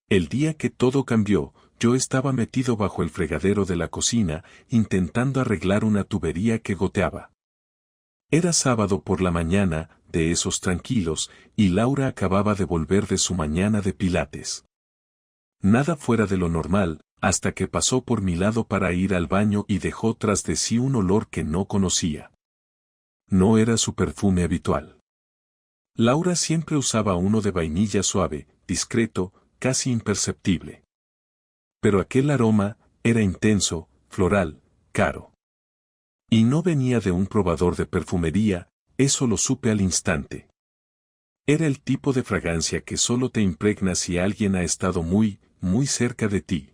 El día que todo cambió, yo estaba metido bajo el fregadero de la cocina, intentando arreglar una tubería que goteaba. Era sábado por la mañana, de esos tranquilos, y Laura acababa de volver de su mañana de pilates. Nada fuera de lo normal, hasta que pasó por mi lado para ir al baño y dejó tras de sí un olor que no conocía. No era su perfume habitual. Laura siempre usaba uno de vainilla suave, discreto, casi imperceptible. Pero aquel aroma era intenso, floral, caro. Y no venía de un probador de perfumería, eso lo supe al instante. Era el tipo de fragancia que solo te impregna si alguien ha estado muy, muy cerca de ti.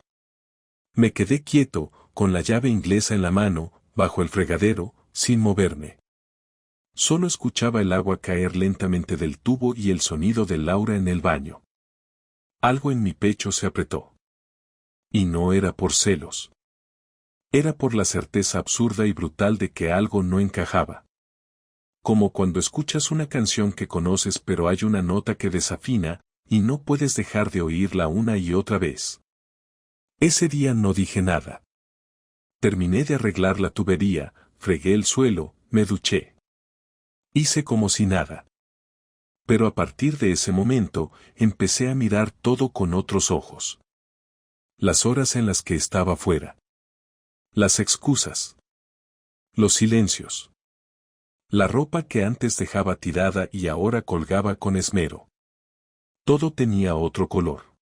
Me quedé quieto, con la llave inglesa en la mano, bajo el fregadero, sin moverme. Solo escuchaba el agua caer lentamente del tubo y el sonido de Laura en el baño. Algo en mi pecho se apretó. Y no era por celos. Era por la certeza absurda y brutal de que algo no encajaba. Como cuando escuchas una canción que conoces pero hay una nota que desafina, y no puedes dejar de oírla una y otra vez. Ese día no dije nada. Terminé de arreglar la tubería, fregué el suelo, me duché. Hice como si nada. Pero a partir de ese momento, empecé a mirar todo con otros ojos. Las horas en las que estaba fuera. Las excusas. Los silencios. La ropa que antes dejaba tirada y ahora colgaba con esmero. Todo tenía otro color.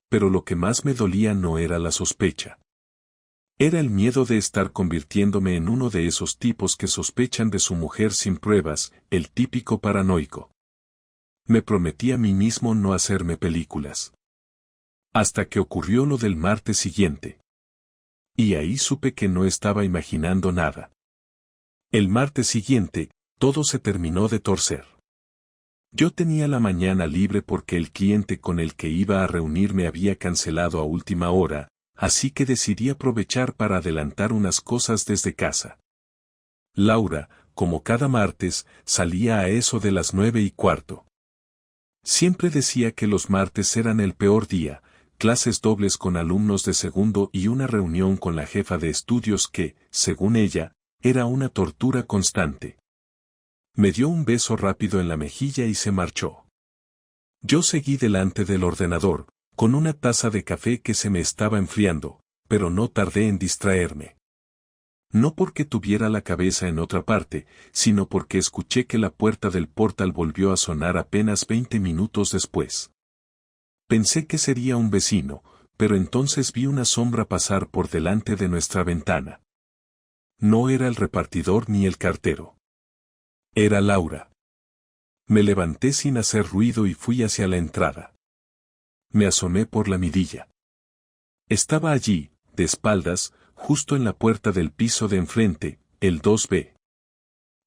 Pero lo que más me dolía no era la sospecha. Era el miedo de estar convirtiéndome en uno de esos tipos que sospechan de su mujer sin pruebas, el típico paranoico. Me prometí a mí mismo no hacerme películas. Hasta que ocurrió lo del martes siguiente. Y ahí supe que no estaba imaginando nada. El martes siguiente, todo se terminó de torcer. Yo tenía la mañana libre porque el cliente con el que iba a reunirme había cancelado a última hora, así que decidí aprovechar para adelantar unas cosas desde casa. Laura, como cada martes, salía a eso de las 9:15. Siempre decía que los martes eran el peor día, clases dobles con alumnos de segundo y una reunión con la jefa de estudios que, según ella, era una tortura constante. Me dio un beso rápido en la mejilla y se marchó. Yo seguí delante del ordenador, con una taza de café que se me estaba enfriando, pero no tardé en distraerme. No porque tuviera la cabeza en otra parte, sino porque escuché que la puerta del portal volvió a sonar apenas 20 minutos después. Pensé que sería un vecino, pero entonces vi una sombra pasar por delante de nuestra ventana. No era el repartidor ni el cartero. Era Laura. Me levanté sin hacer ruido y fui hacia la entrada. Me asomé por la mirilla. Estaba allí, de espaldas, justo en la puerta del piso de enfrente, el 2B.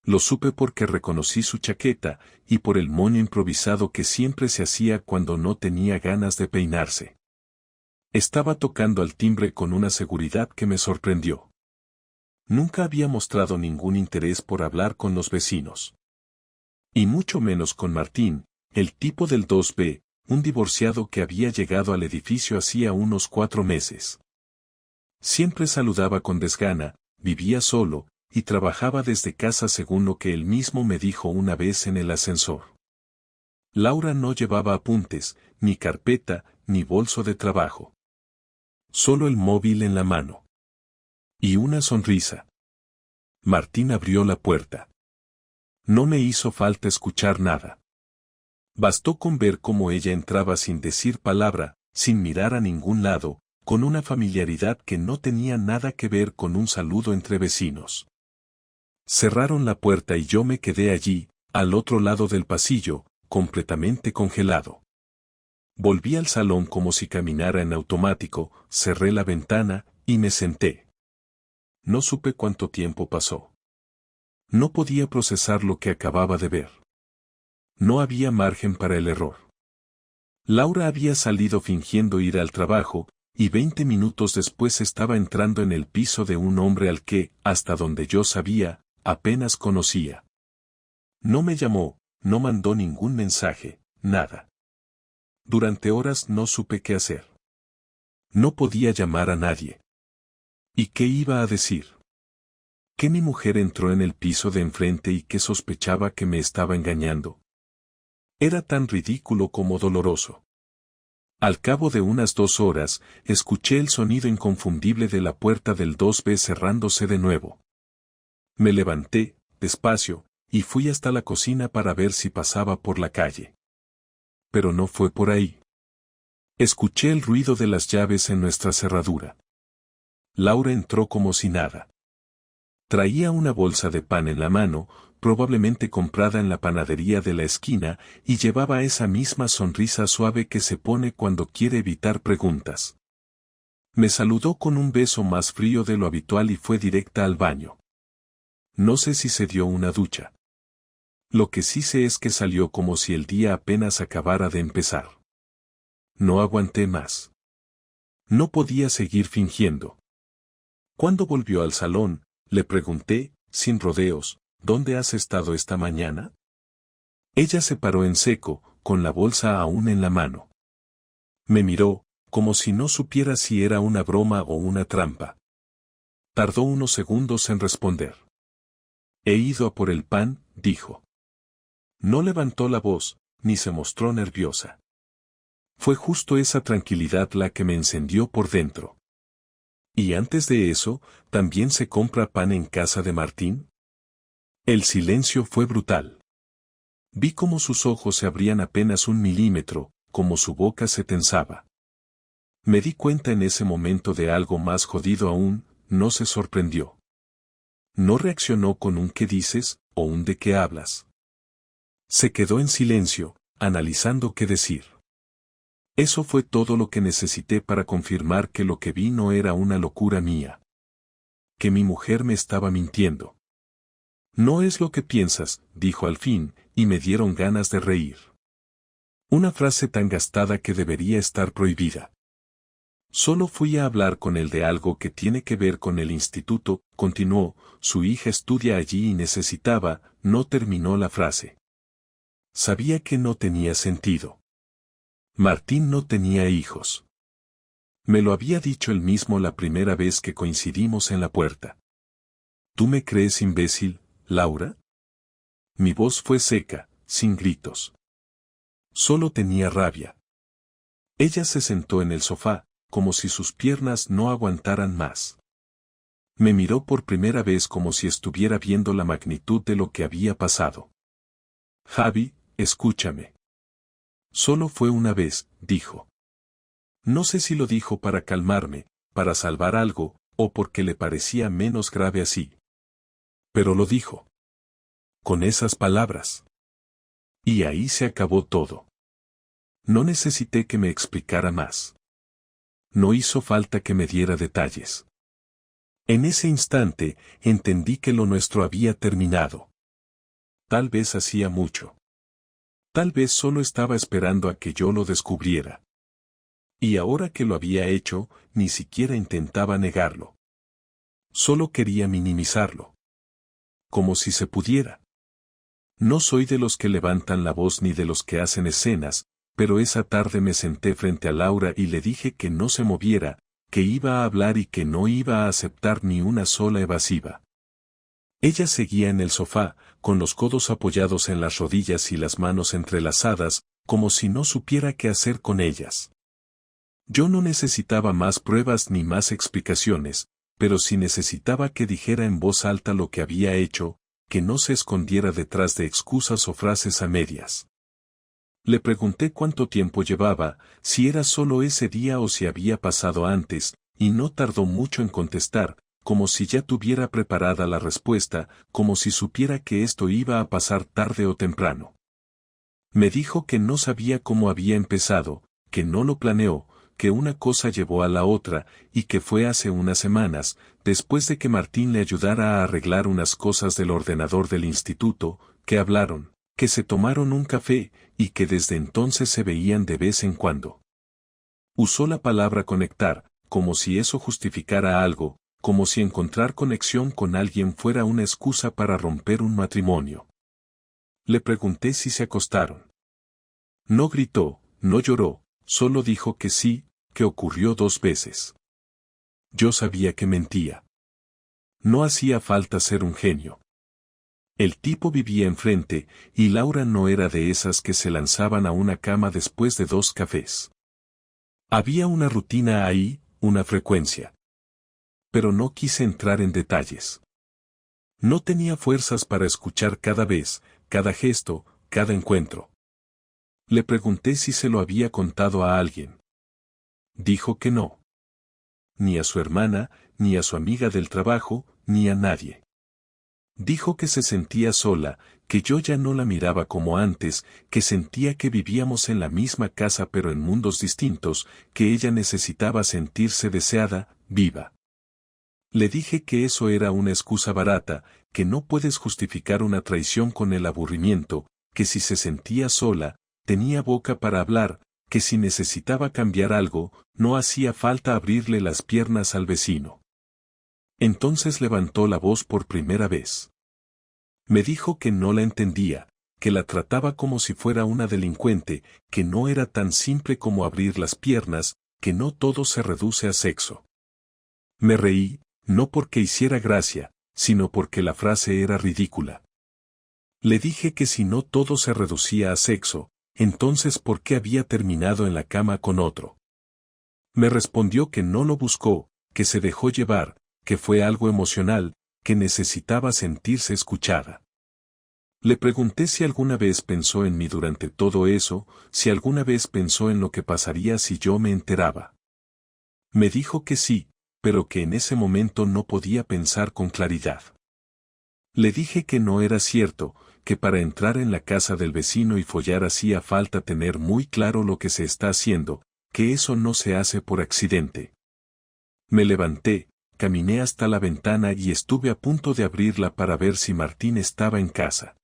Lo supe porque reconocí su chaqueta, y por el moño improvisado que siempre se hacía cuando no tenía ganas de peinarse. Estaba tocando al timbre con una seguridad que me sorprendió. Nunca había mostrado ningún interés por hablar con los vecinos. Y mucho menos con Martín, el tipo del 2B, un divorciado que había llegado al edificio hacía unos 4 meses. Siempre saludaba con desgana, vivía solo, y trabajaba desde casa según lo que él mismo me dijo una vez en el ascensor. Laura no llevaba apuntes, ni carpeta, ni bolso de trabajo. Solo el móvil en la mano. Y una sonrisa. Martín abrió la puerta. No me hizo falta escuchar nada. Bastó con ver cómo ella entraba sin decir palabra, sin mirar a ningún lado, con una familiaridad que no tenía nada que ver con un saludo entre vecinos. Cerraron la puerta y yo me quedé allí, al otro lado del pasillo, completamente congelado. Volví al salón como si caminara en automático, cerré la ventana, y me senté. No supe cuánto tiempo pasó. No podía procesar lo que acababa de ver. No había margen para el error. Laura había salido fingiendo ir al trabajo, y 20 minutos después estaba entrando en el piso de un hombre al que, hasta donde yo sabía, apenas conocía. No me llamó, no mandó ningún mensaje, nada. Durante horas no supe qué hacer. No podía llamar a nadie. ¿Y qué iba a decir? Que mi mujer entró en el piso de enfrente y que sospechaba que me estaba engañando. Era tan ridículo como doloroso. Al cabo de unas 2 horas, escuché el sonido inconfundible de la puerta del 2B cerrándose de nuevo. Me levanté, despacio, y fui hasta la cocina para ver si pasaba por la calle. Pero no fue por ahí. Escuché el ruido de las llaves en nuestra cerradura. Laura entró como si nada. Traía una bolsa de pan en la mano, probablemente comprada en la panadería de la esquina, y llevaba esa misma sonrisa suave que se pone cuando quiere evitar preguntas. Me saludó con un beso más frío de lo habitual y fue directa al baño. No sé si se dio una ducha. Lo que sí sé es que salió como si el día apenas acabara de empezar. No aguanté más. No podía seguir fingiendo. Cuando volvió al salón, le pregunté, sin rodeos, ¿dónde has estado esta mañana? Ella se paró en seco, con la bolsa aún en la mano. Me miró, como si no supiera si era una broma o una trampa. Tardó unos segundos en responder. He ido a por el pan, dijo. No levantó la voz, ni se mostró nerviosa. Fue justo esa tranquilidad la que me encendió por dentro. ¿Y antes de eso, también se compra pan en casa de Martín? El silencio fue brutal. Vi cómo sus ojos se abrían apenas 1 milímetro, como su boca se tensaba. Me di cuenta en ese momento de algo más jodido aún, no se sorprendió. No reaccionó con un ¿qué dices? O un ¿de qué hablas? Se quedó en silencio, analizando qué decir. Eso fue todo lo que necesité para confirmar que lo que vi no era una locura mía. Que mi mujer me estaba mintiendo. No es lo que piensas, dijo al fin, y me dieron ganas de reír. Una frase tan gastada que debería estar prohibida. Solo fui a hablar con él de algo que tiene que ver con el instituto, continuó, su hija estudia allí y necesitaba, no terminó la frase. Sabía que no tenía sentido. Martín no tenía hijos. Me lo había dicho él mismo la primera vez que coincidimos en la puerta. ¿Tú me crees imbécil, Laura? Mi voz fue seca, sin gritos. Solo tenía rabia. Ella se sentó en el sofá, como si sus piernas no aguantaran más. Me miró por primera vez como si estuviera viendo la magnitud de lo que había pasado. Javi, escúchame. Solo fue una vez, dijo. No sé si lo dijo para calmarme, para salvar algo, o porque le parecía menos grave así. Pero lo dijo. Con esas palabras. Y ahí se acabó todo. No necesité que me explicara más. No hizo falta que me diera detalles. En ese instante, entendí que lo nuestro había terminado. Tal vez hacía mucho. Tal vez solo estaba esperando a que yo lo descubriera. Y ahora que lo había hecho, ni siquiera intentaba negarlo. Solo quería minimizarlo. Como si se pudiera. No soy de los que levantan la voz ni de los que hacen escenas, pero esa tarde me senté frente a Laura y le dije que no se moviera, que iba a hablar y que no iba a aceptar ni una sola evasiva. Ella seguía en el sofá, con los codos apoyados en las rodillas y las manos entrelazadas, como si no supiera qué hacer con ellas. Yo no necesitaba más pruebas ni más explicaciones, pero sí necesitaba que dijera en voz alta lo que había hecho, que no se escondiera detrás de excusas o frases a medias. Le pregunté cuánto tiempo llevaba, si era solo ese día o si había pasado antes, y no tardó mucho en contestar, como si ya tuviera preparada la respuesta, como si supiera que esto iba a pasar tarde o temprano. Me dijo que no sabía cómo había empezado, que no lo planeó, que una cosa llevó a la otra, y que fue hace unas semanas, después de que Martín le ayudara a arreglar unas cosas del ordenador del instituto, que hablaron, que se tomaron un café, y que desde entonces se veían de vez en cuando. Usó la palabra conectar, como si eso justificara algo, como si encontrar conexión con alguien fuera una excusa para romper un matrimonio. Le pregunté si se acostaron. No gritó, no lloró, solo dijo que sí, que ocurrió 2 veces. Yo sabía que mentía. No hacía falta ser un genio. El tipo vivía enfrente, y Laura no era de esas que se lanzaban a una cama después de 2 cafés. Había una rutina ahí, una frecuencia. Pero no quise entrar en detalles. No tenía fuerzas para escuchar cada vez, cada gesto, cada encuentro. Le pregunté si se lo había contado a alguien. Dijo que no. Ni a su hermana, ni a su amiga del trabajo, ni a nadie. Dijo que se sentía sola, que yo ya no la miraba como antes, que sentía que vivíamos en la misma casa pero en mundos distintos, que ella necesitaba sentirse deseada, viva. Le dije que eso era una excusa barata, que no puedes justificar una traición con el aburrimiento, que si se sentía sola, tenía boca para hablar, que si necesitaba cambiar algo, no hacía falta abrirle las piernas al vecino. Entonces levantó la voz por primera vez. Me dijo que no la entendía, que la trataba como si fuera una delincuente, que no era tan simple como abrir las piernas, que no todo se reduce a sexo. Me reí, no porque hiciera gracia, sino porque la frase era ridícula. Le dije que si no todo se reducía a sexo, entonces ¿por qué había terminado en la cama con otro? Me respondió que no lo buscó, que se dejó llevar, que fue algo emocional, que necesitaba sentirse escuchada. Le pregunté si alguna vez pensó en mí durante todo eso, si alguna vez pensó en lo que pasaría si yo me enteraba. Me dijo que sí, pero que en ese momento no podía pensar con claridad. Le dije que no era cierto, que para entrar en la casa del vecino y follar hacía falta tener muy claro lo que se está haciendo, que eso no se hace por accidente. Me levanté, caminé hasta la ventana y estuve a punto de abrirla para ver si Martín estaba en casa.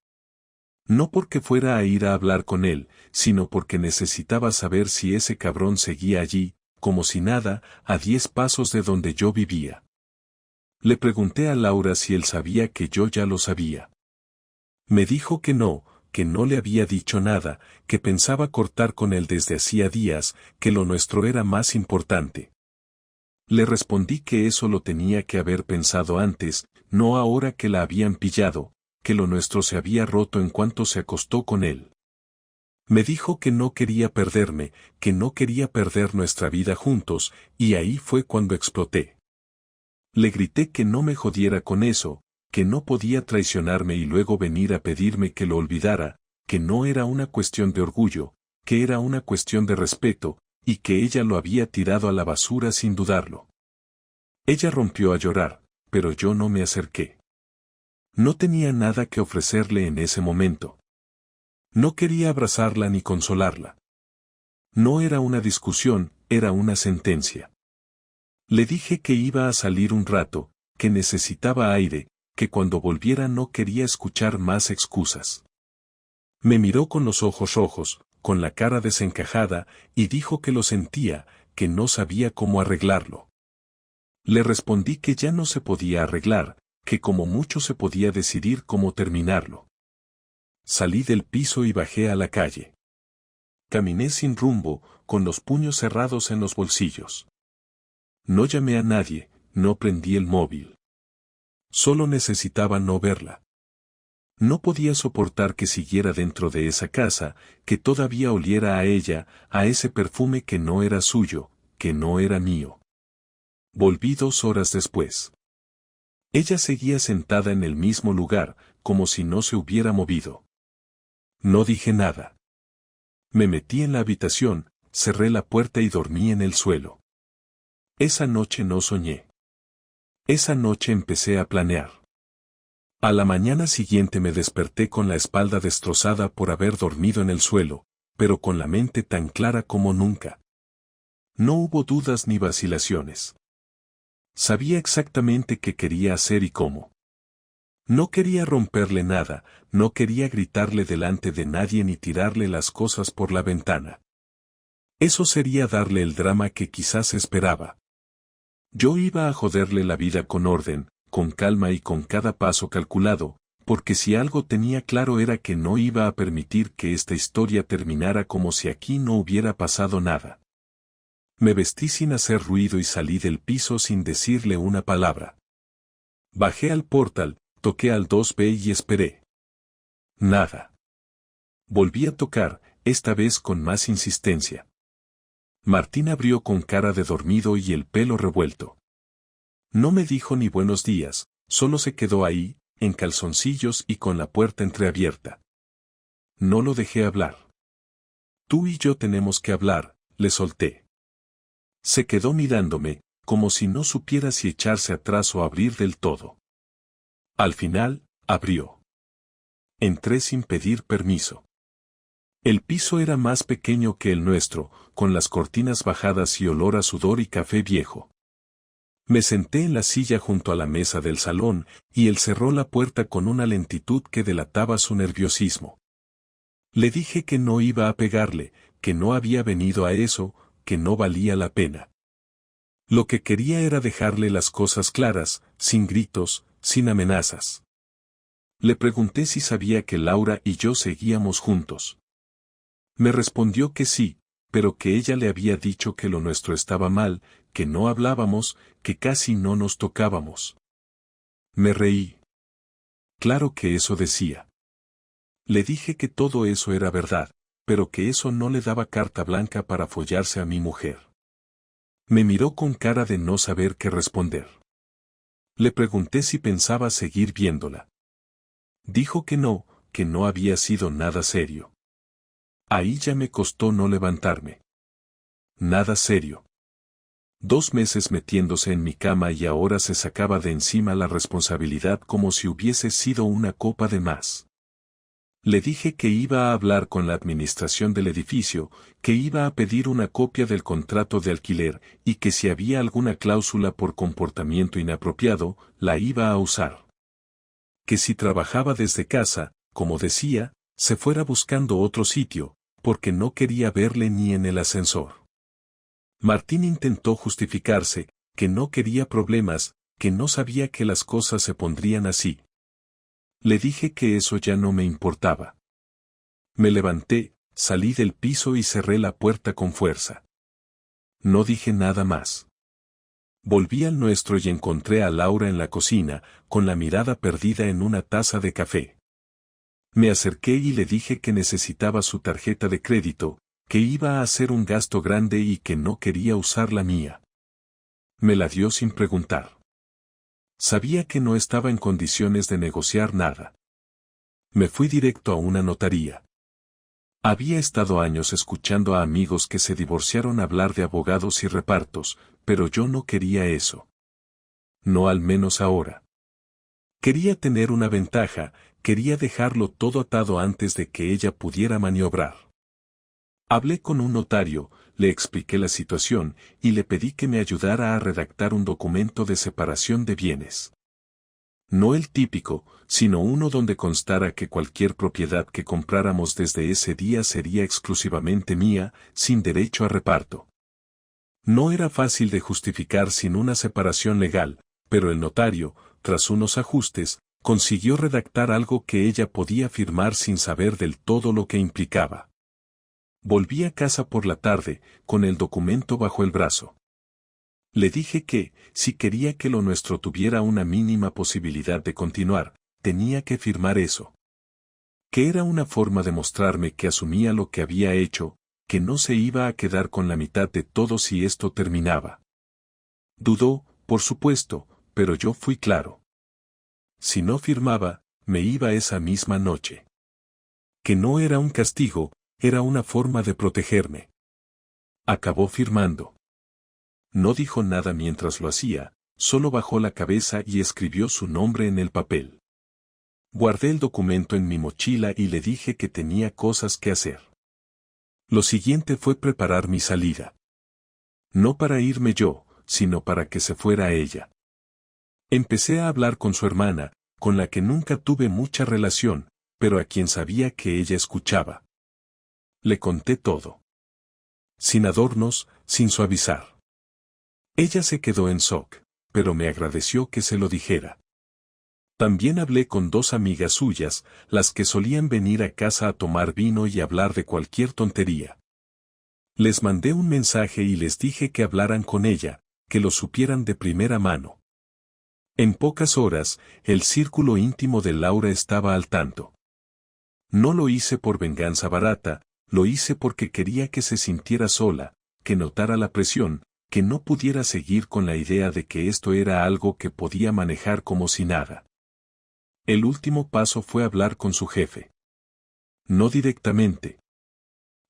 No porque fuera a ir a hablar con él, sino porque necesitaba saber si ese cabrón seguía allí, como si nada, a 10 pasos de donde yo vivía. Le pregunté a Laura si él sabía que yo ya lo sabía. Me dijo que no le había dicho nada, que pensaba cortar con él desde hacía días, que lo nuestro era más importante. Le respondí que eso lo tenía que haber pensado antes, no ahora que la habían pillado, que lo nuestro se había roto en cuanto se acostó con él. Me dijo que no quería perderme, que no quería perder nuestra vida juntos, y ahí fue cuando exploté. Le grité que no me jodiera con eso, que no podía traicionarme y luego venir a pedirme que lo olvidara, que no era una cuestión de orgullo, que era una cuestión de respeto, y que ella lo había tirado a la basura sin dudarlo. Ella rompió a llorar, pero yo no me acerqué. No tenía nada que ofrecerle en ese momento. No quería abrazarla ni consolarla. No era una discusión, era una sentencia. Le dije que iba a salir un rato, que necesitaba aire, que cuando volviera no quería escuchar más excusas. Me miró con los ojos rojos, con la cara desencajada, y dijo que lo sentía, que no sabía cómo arreglarlo. Le respondí que ya no se podía arreglar, que como mucho se podía decidir cómo terminarlo. Salí del piso y bajé a la calle. Caminé sin rumbo, con los puños cerrados en los bolsillos. No llamé a nadie, no prendí el móvil. Solo necesitaba no verla. No podía soportar que siguiera dentro de esa casa, que todavía oliera a ella, a ese perfume que no era suyo, que no era mío. Volví 2 horas después. Ella seguía sentada en el mismo lugar, como si no se hubiera movido. No dije nada. Me metí en la habitación, cerré la puerta y dormí en el suelo. Esa noche no soñé. Esa noche empecé a planear. A la mañana siguiente me desperté con la espalda destrozada por haber dormido en el suelo, pero con la mente tan clara como nunca. No hubo dudas ni vacilaciones. Sabía exactamente qué quería hacer y cómo. No quería romperle nada, no quería gritarle delante de nadie ni tirarle las cosas por la ventana. Eso sería darle el drama que quizás esperaba. Yo iba a joderle la vida con orden, con calma y con cada paso calculado, porque si algo tenía claro era que no iba a permitir que esta historia terminara como si aquí no hubiera pasado nada. Me vestí sin hacer ruido y salí del piso sin decirle una palabra. Bajé al portal, toqué al 2B y esperé. Nada. Volví a tocar, esta vez con más insistencia. Martín abrió con cara de dormido y el pelo revuelto. No me dijo ni buenos días, solo se quedó ahí, en calzoncillos y con la puerta entreabierta. No lo dejé hablar. Tú y yo tenemos que hablar, le solté. Se quedó mirándome, como si no supiera si echarse atrás o abrir del todo. Al final, abrió. Entré sin pedir permiso. El piso era más pequeño que el nuestro, con las cortinas bajadas y olor a sudor y café viejo. Me senté en la silla junto a la mesa del salón, y él cerró la puerta con una lentitud que delataba su nerviosismo. Le dije que no iba a pegarle, que no había venido a eso, que no valía la pena. Lo que quería era dejarle las cosas claras, sin gritos, sin amenazas. Le pregunté si sabía que Laura y yo seguíamos juntos. Me respondió que sí, pero que ella le había dicho que lo nuestro estaba mal, que no hablábamos, que casi no nos tocábamos. Me reí. Claro que eso decía. Le dije que todo eso era verdad, pero que eso no le daba carta blanca para follarse a mi mujer. Me miró con cara de no saber qué responder. Le pregunté si pensaba seguir viéndola. Dijo que no había sido nada serio. Ahí ya me costó no levantarme. Nada serio. 2 meses metiéndose en mi cama y ahora se sacaba de encima la responsabilidad como si hubiese sido una copa de más. Le dije que iba a hablar con la administración del edificio, que iba a pedir una copia del contrato de alquiler y que si había alguna cláusula por comportamiento inapropiado, la iba a usar. Que si trabajaba desde casa, como decía, se fuera buscando otro sitio, porque no quería verle ni en el ascensor. Martín intentó justificarse, que no quería problemas, que no sabía que las cosas se pondrían así. Le dije que eso ya no me importaba. Me levanté, salí del piso y cerré la puerta con fuerza. No dije nada más. Volví al nuestro y encontré a Laura en la cocina, con la mirada perdida en una taza de café. Me acerqué y le dije que necesitaba su tarjeta de crédito, que iba a hacer un gasto grande y que no quería usar la mía. Me la dio sin preguntar. Sabía que no estaba en condiciones de negociar nada. Me fui directo a una notaría. Había estado años escuchando a amigos que se divorciaron hablar de abogados y repartos, pero yo no quería eso. No al menos ahora. Quería tener una ventaja, quería dejarlo todo atado antes de que ella pudiera maniobrar. Hablé con un notario, le expliqué la situación y le pedí que me ayudara a redactar un documento de separación de bienes. No el típico, sino uno donde constara que cualquier propiedad que compráramos desde ese día sería exclusivamente mía, sin derecho a reparto. No era fácil de justificar sin una separación legal, pero el notario, tras unos ajustes, consiguió redactar algo que ella podía firmar sin saber del todo lo que implicaba. Volví a casa por la tarde, con el documento bajo el brazo. Le dije que, si quería que lo nuestro tuviera una mínima posibilidad de continuar, tenía que firmar eso. Que era una forma de mostrarme que asumía lo que había hecho, que no se iba a quedar con la mitad de todo si esto terminaba. Dudó, por supuesto, pero yo fui claro. Si no firmaba, me iba esa misma noche. Que no era un castigo, era una forma de protegerme. Acabó firmando. No dijo nada mientras lo hacía, solo bajó la cabeza y escribió su nombre en el papel. Guardé el documento en mi mochila y le dije que tenía cosas que hacer. Lo siguiente fue preparar mi salida. No para irme yo, sino para que se fuera ella. Empecé a hablar con su hermana, con la que nunca tuve mucha relación, pero a quien sabía que ella escuchaba. Le conté todo. Sin adornos, sin suavizar. Ella se quedó en shock, pero me agradeció que se lo dijera. También hablé con dos amigas suyas, las que solían venir a casa a tomar vino y hablar de cualquier tontería. Les mandé un mensaje y les dije que hablaran con ella, que lo supieran de primera mano. En pocas horas, el círculo íntimo de Laura estaba al tanto. No lo hice por venganza barata, lo hice porque quería que se sintiera sola, que notara la presión, que no pudiera seguir con la idea de que esto era algo que podía manejar como si nada. El último paso fue hablar con su jefe. No directamente.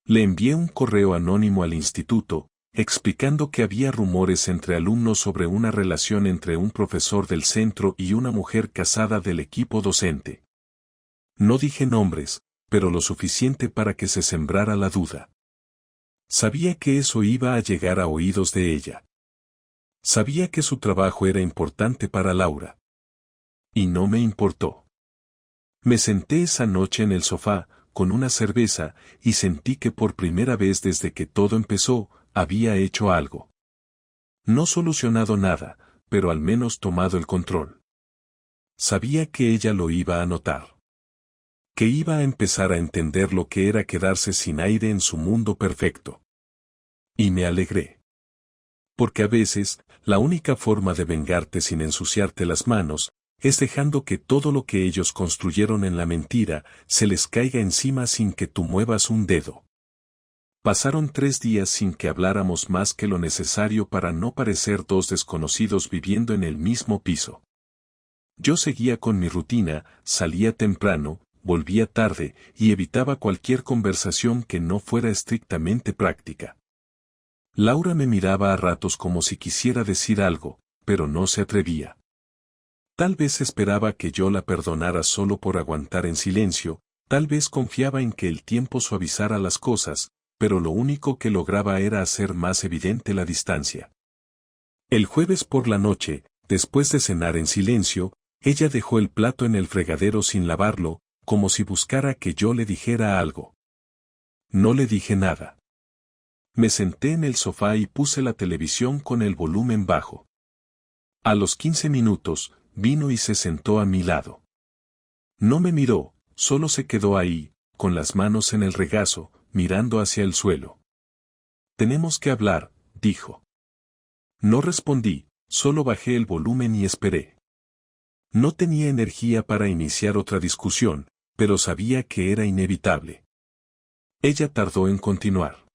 Le envié un correo anónimo al instituto, explicando que había rumores entre alumnos sobre una relación entre un profesor del centro y una mujer casada del equipo docente. No dije nombres, pero lo suficiente para que se sembrara la duda. Sabía que eso iba a llegar a oídos de ella. Sabía que su trabajo era importante para Laura. Y no me importó. Me senté esa noche en el sofá, con una cerveza, y sentí que por primera vez desde que todo empezó, había hecho algo. No solucionado nada, pero al menos tomado el control. Sabía que ella lo iba a notar. Que iba a empezar a entender lo que era quedarse sin aire en su mundo perfecto. Y me alegré. Porque a veces, la única forma de vengarte sin ensuciarte las manos, es dejando que todo lo que ellos construyeron en la mentira, se les caiga encima sin que tú muevas un dedo. Pasaron 3 días sin que habláramos más que lo necesario para no parecer dos desconocidos viviendo en el mismo piso. Yo seguía con mi rutina, salía temprano, volvía tarde, y evitaba cualquier conversación que no fuera estrictamente práctica. Laura me miraba a ratos como si quisiera decir algo, pero no se atrevía. Tal vez esperaba que yo la perdonara solo por aguantar en silencio, tal vez confiaba en que el tiempo suavizara las cosas, pero lo único que lograba era hacer más evidente la distancia. El jueves por la noche, después de cenar en silencio, ella dejó el plato en el fregadero sin lavarlo, como si buscara que yo le dijera algo. No le dije nada. Me senté en el sofá y puse la televisión con el volumen bajo. A los 15 minutos, vino y se sentó a mi lado. No me miró, solo se quedó ahí, con las manos en el regazo, mirando hacia el suelo. Tenemos que hablar, dijo. No respondí, solo bajé el volumen y esperé. No tenía energía para iniciar otra discusión, pero sabía que era inevitable. Ella tardó en continuar.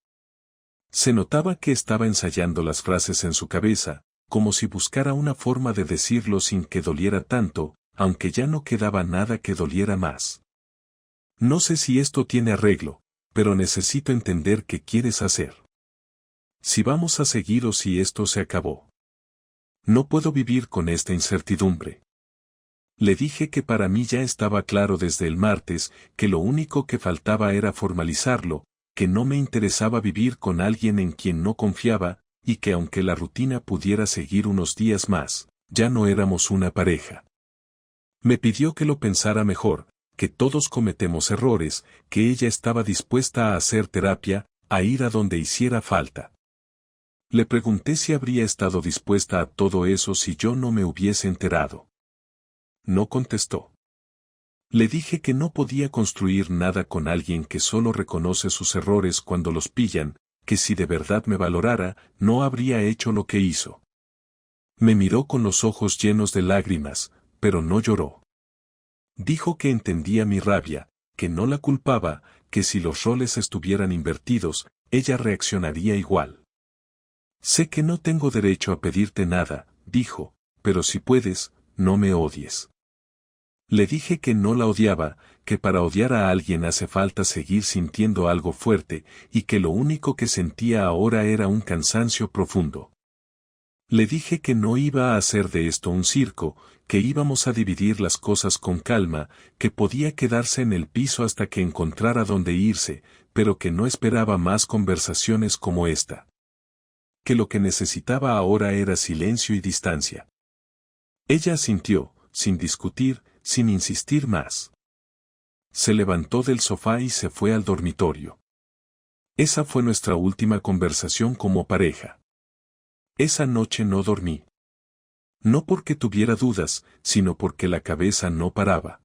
Se notaba que estaba ensayando las frases en su cabeza, como si buscara una forma de decirlo sin que doliera tanto, aunque ya no quedaba nada que doliera más. No sé si esto tiene arreglo, pero necesito entender qué quieres hacer. Si vamos a seguir o si esto se acabó. No puedo vivir con esta incertidumbre. Le dije que para mí ya estaba claro desde el martes, que lo único que faltaba era formalizarlo, que no me interesaba vivir con alguien en quien no confiaba, y que aunque la rutina pudiera seguir unos días más, ya no éramos una pareja. Me pidió que lo pensara mejor, que todos cometemos errores, que ella estaba dispuesta a hacer terapia, a ir a donde hiciera falta. Le pregunté si habría estado dispuesta a todo eso si yo no me hubiese enterado. No contestó. Le dije que no podía construir nada con alguien que solo reconoce sus errores cuando los pillan, que si de verdad me valorara, no habría hecho lo que hizo. Me miró con los ojos llenos de lágrimas, pero no lloró. Dijo que entendía mi rabia, que no la culpaba, que si los roles estuvieran invertidos, ella reaccionaría igual. Sé que no tengo derecho a pedirte nada, dijo, pero si puedes, no me odies. Le dije que no la odiaba, que para odiar a alguien hace falta seguir sintiendo algo fuerte, y que lo único que sentía ahora era un cansancio profundo. Le dije que no iba a hacer de esto un circo, que íbamos a dividir las cosas con calma, que podía quedarse en el piso hasta que encontrara dónde irse, pero que no esperaba más conversaciones como esta. Que lo que necesitaba ahora era silencio y distancia. Ella asintió, sin discutir, sin insistir más. Se levantó del sofá y se fue al dormitorio. Esa fue nuestra última conversación como pareja. Esa noche no dormí. No porque tuviera dudas, sino porque la cabeza no paraba.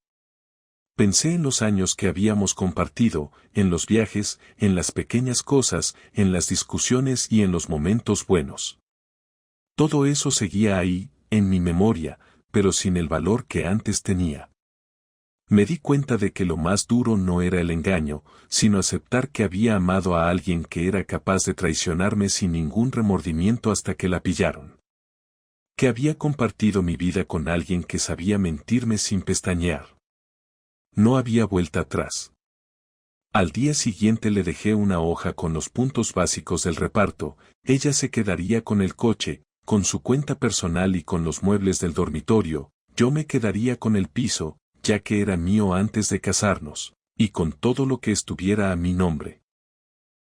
Pensé en los años que habíamos compartido, en los viajes, en las pequeñas cosas, en las discusiones y en los momentos buenos. Todo eso seguía ahí, en mi memoria, pero sin el valor que antes tenía. Me di cuenta de que lo más duro no era el engaño, sino aceptar que había amado a alguien que era capaz de traicionarme sin ningún remordimiento hasta que la pillaron. Que había compartido mi vida con alguien que sabía mentirme sin pestañear. No había vuelta atrás. Al día siguiente le dejé una hoja con los puntos básicos del reparto, ella se quedaría con el coche, con su cuenta personal y con los muebles del dormitorio, yo me quedaría con el piso, ya que era mío antes de casarnos, y con todo lo que estuviera a mi nombre.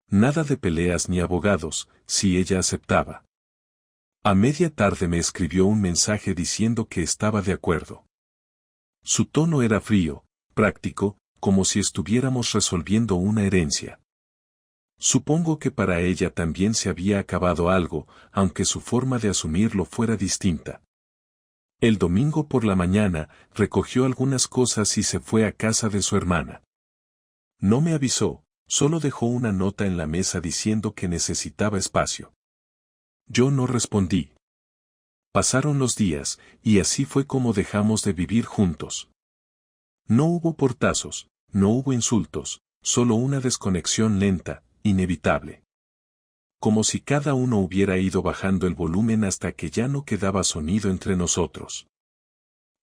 Nada de peleas ni abogados, si ella aceptaba. A media tarde me escribió un mensaje diciendo que estaba de acuerdo. Su tono era frío, práctico, como si estuviéramos resolviendo una herencia. Supongo que para ella también se había acabado algo, aunque su forma de asumirlo fuera distinta. El domingo por la mañana, recogió algunas cosas y se fue a casa de su hermana. No me avisó, solo dejó una nota en la mesa diciendo que necesitaba espacio. Yo no respondí. Pasaron los días, y así fue como dejamos de vivir juntos. No hubo portazos, no hubo insultos, solo una desconexión lenta, inevitable. Como si cada uno hubiera ido bajando el volumen hasta que ya no quedaba sonido entre nosotros.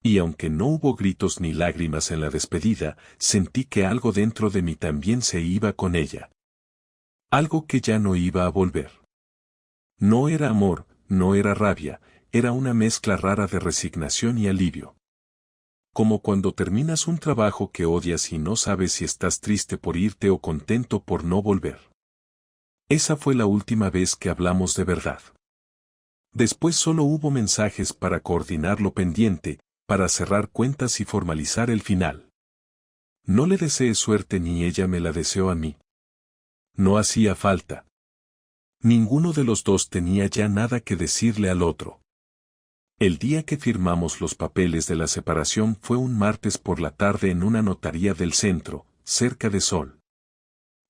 Y aunque no hubo gritos ni lágrimas en la despedida, sentí que algo dentro de mí también se iba con ella. Algo que ya no iba a volver. No era amor, no era rabia, era una mezcla rara de resignación y alivio. Como cuando terminas un trabajo que odias y no sabes si estás triste por irte o contento por no volver. Esa fue la última vez que hablamos de verdad. Después solo hubo mensajes para coordinar lo pendiente, para cerrar cuentas y formalizar el final. No le deseé suerte ni ella me la deseó a mí. No hacía falta. Ninguno de los dos tenía ya nada que decirle al otro. El día que firmamos los papeles de la separación fue un martes por la tarde en una notaría del centro, cerca de Sol.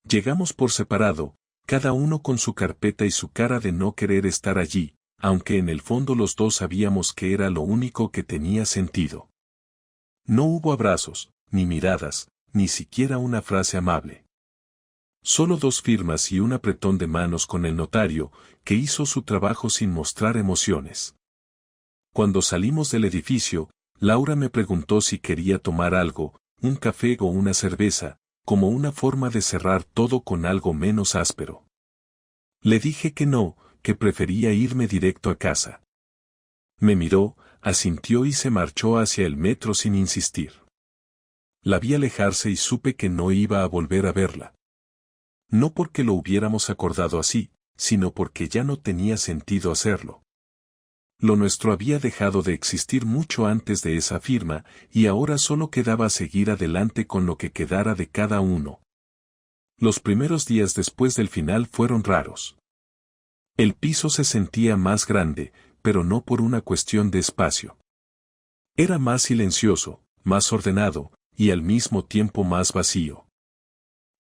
Llegamos por separado, cada uno con su carpeta y su cara de no querer estar allí, aunque en el fondo los dos sabíamos que era lo único que tenía sentido. No hubo abrazos, ni miradas, ni siquiera una frase amable. Solo dos firmas y un apretón de manos con el notario, que hizo su trabajo sin mostrar emociones. Cuando salimos del edificio, Laura me preguntó si quería tomar algo, un café o una cerveza, como una forma de cerrar todo con algo menos áspero. Le dije que no, que prefería irme directo a casa. Me miró, asintió y se marchó hacia el metro sin insistir. La vi alejarse y supe que no iba a volver a verla. No porque lo hubiéramos acordado así, sino porque ya no tenía sentido hacerlo. Lo nuestro había dejado de existir mucho antes de esa firma, y ahora solo quedaba seguir adelante con lo que quedara de cada uno. Los primeros días después del final fueron raros. El piso se sentía más grande, pero no por una cuestión de espacio. Era más silencioso, más ordenado, y al mismo tiempo más vacío.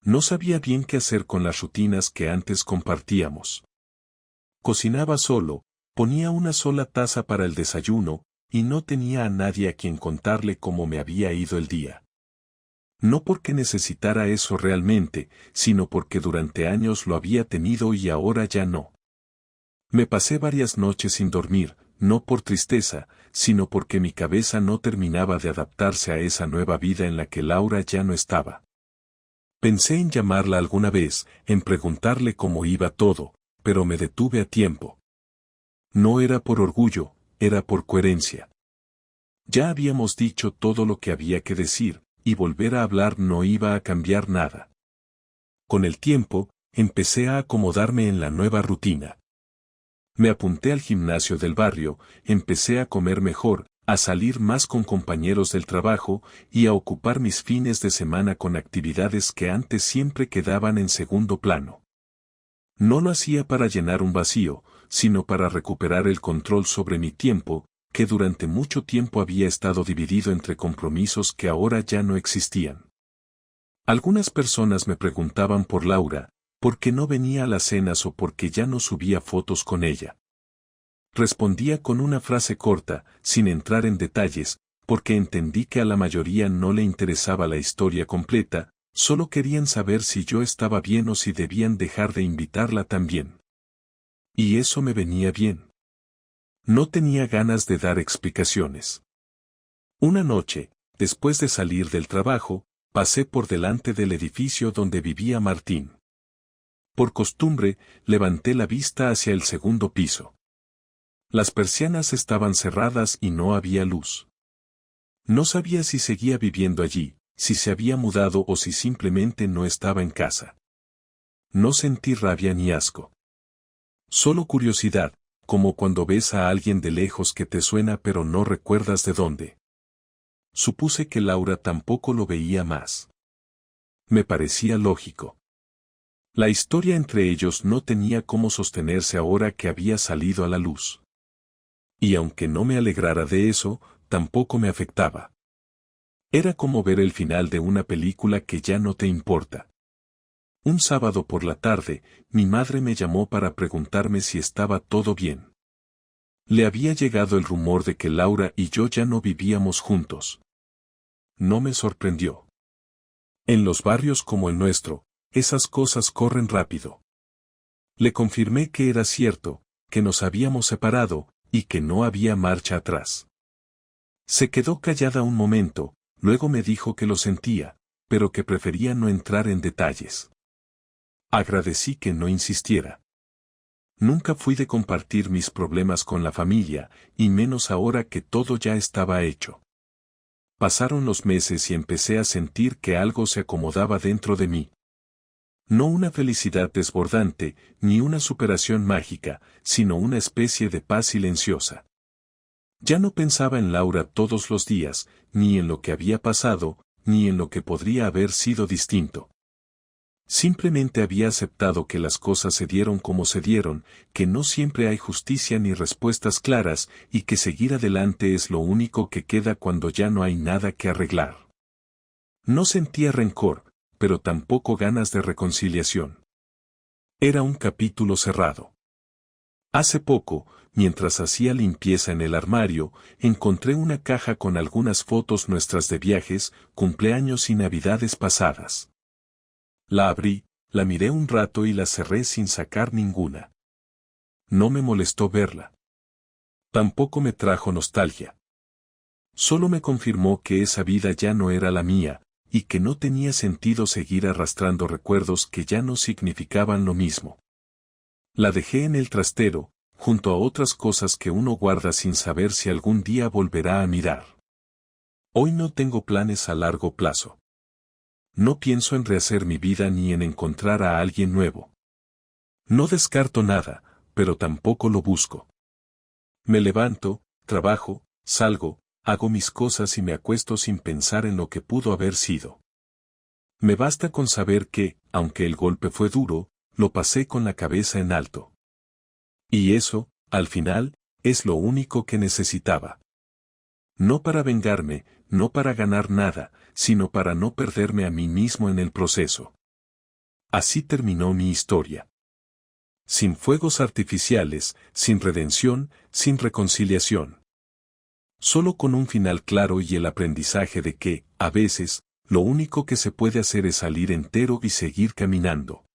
No sabía bien qué hacer con las rutinas que antes compartíamos. Cocinaba solo, ponía una sola taza para el desayuno, y no tenía a nadie a quien contarle cómo me había ido el día. No porque necesitara eso realmente, sino porque durante años lo había tenido y ahora ya no. Me pasé varias noches sin dormir, no por tristeza, sino porque mi cabeza no terminaba de adaptarse a esa nueva vida en la que Laura ya no estaba. Pensé en llamarla alguna vez, en preguntarle cómo iba todo, pero me detuve a tiempo. No era por orgullo, era por coherencia. Ya habíamos dicho todo lo que había que decir, y volver a hablar no iba a cambiar nada. Con el tiempo, empecé a acomodarme en la nueva rutina. Me apunté al gimnasio del barrio, empecé a comer mejor, a salir más con compañeros del trabajo y a ocupar mis fines de semana con actividades que antes siempre quedaban en segundo plano. No lo hacía para llenar un vacío, sino para recuperar el control sobre mi tiempo, que durante mucho tiempo había estado dividido entre compromisos que ahora ya no existían. Algunas personas me preguntaban por Laura, por qué no venía a las cenas o por qué ya no subía fotos con ella. Respondía con una frase corta, sin entrar en detalles, porque entendí que a la mayoría no le interesaba la historia completa, solo querían saber si yo estaba bien o si debían dejar de invitarla también. Y eso me venía bien. No tenía ganas de dar explicaciones. Una noche, después de salir del trabajo, pasé por delante del edificio donde vivía Martín. Por costumbre, levanté la vista hacia el segundo piso. Las persianas estaban cerradas y no había luz. No sabía si seguía viviendo allí, si se había mudado o si simplemente no estaba en casa. No sentí rabia ni asco. Solo curiosidad, como cuando ves a alguien de lejos que te suena pero no recuerdas de dónde. Supuse que Laura tampoco lo veía más. Me parecía lógico. La historia entre ellos no tenía cómo sostenerse ahora que había salido a la luz. Y aunque no me alegrara de eso, tampoco me afectaba. Era como ver el final de una película que ya no te importa. Un sábado por la tarde, mi madre me llamó para preguntarme si estaba todo bien. Le había llegado el rumor de que Laura y yo ya no vivíamos juntos. No me sorprendió. En los barrios como el nuestro, esas cosas corren rápido. Le confirmé que era cierto, que nos habíamos separado, y que no había marcha atrás. Se quedó callada un momento, luego me dijo que lo sentía, pero que prefería no entrar en detalles. Agradecí que no insistiera. Nunca fui de compartir mis problemas con la familia, y menos ahora que todo ya estaba hecho. Pasaron los meses y empecé a sentir que algo se acomodaba dentro de mí. No una felicidad desbordante, ni una superación mágica, sino una especie de paz silenciosa. Ya no pensaba en Laura todos los días, ni en lo que había pasado, ni en lo que podría haber sido distinto. Simplemente había aceptado que las cosas se dieron como se dieron, que no siempre hay justicia ni respuestas claras, y que seguir adelante es lo único que queda cuando ya no hay nada que arreglar. No sentía rencor, pero tampoco ganas de reconciliación. Era un capítulo cerrado. Hace poco, mientras hacía limpieza en el armario, encontré una caja con algunas fotos nuestras de viajes, cumpleaños y navidades pasadas. La abrí, la miré un rato y la cerré sin sacar ninguna. No me molestó verla. Tampoco me trajo nostalgia. Solo me confirmó que esa vida ya no era la mía, y que no tenía sentido seguir arrastrando recuerdos que ya no significaban lo mismo. La dejé en el trastero, junto a otras cosas que uno guarda sin saber si algún día volverá a mirar. Hoy no tengo planes a largo plazo. No pienso en rehacer mi vida ni en encontrar a alguien nuevo. No descarto nada, pero tampoco lo busco. Me levanto, trabajo, salgo, hago mis cosas y me acuesto sin pensar en lo que pudo haber sido. Me basta con saber que, aunque el golpe fue duro, lo pasé con la cabeza en alto. Y eso, al final, es lo único que necesitaba. No para vengarme, no para ganar nada, sino para no perderme a mí mismo en el proceso. Así terminó mi historia. Sin fuegos artificiales, sin redención, sin reconciliación. Solo con un final claro y el aprendizaje de que, a veces, lo único que se puede hacer es salir entero y seguir caminando.